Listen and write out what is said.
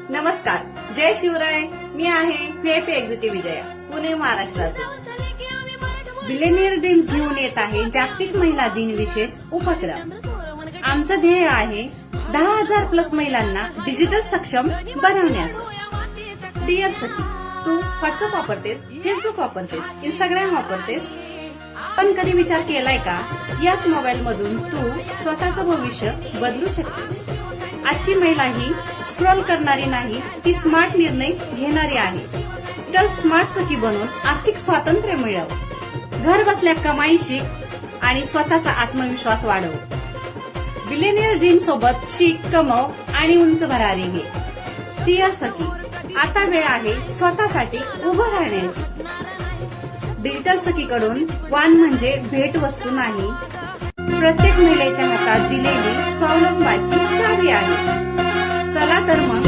नमस्कार, जय शिवराय. मी आहे VIP executive Vijaya, Pune, महाराष्ट्रातून. बिलेनियर ड्रीम्स घेऊन येत आहे जागतिक महिला दिन विशेष उपक्रम. आमचं ध्येय आहे 10,000 प्लस महिलांना डिजिटल सक्षम बनवण्याचं. डिअर सखी, तू व्हॉट्सअप वापरतेस, फेसबुक वापरतेस, इंस्टाग्राम वापरतेस, पण कधी विचार केलाय का याच मोबाईल मधून तू स्वतःचं भविष्य बदलू शकतेस. आजची महिला ही स्क्रॉल करणारी नाही, ती स्मार्ट निर्णय घेणारी आहे. तर स्मार्ट सखी बनून आर्थिक स्वातंत्र्य मिळव. घर बसल्या कमाई शिक आणि स्वतःचा आत्मविश्वास वाढव. बिलेनियर ड्रीम सोबत शिक, कमव आणि उंच भरारी घे. डिअर सखी, आता वेळ आहे स्वतःसाठी उभं राहण्याची. डिजिटल सखीकडून वाण म्हणजे भेटवस्तू नाही, प्रत्येक महिलेच्या हातात दिलेली स्वावलंबाची चावी आहे. चला तर मग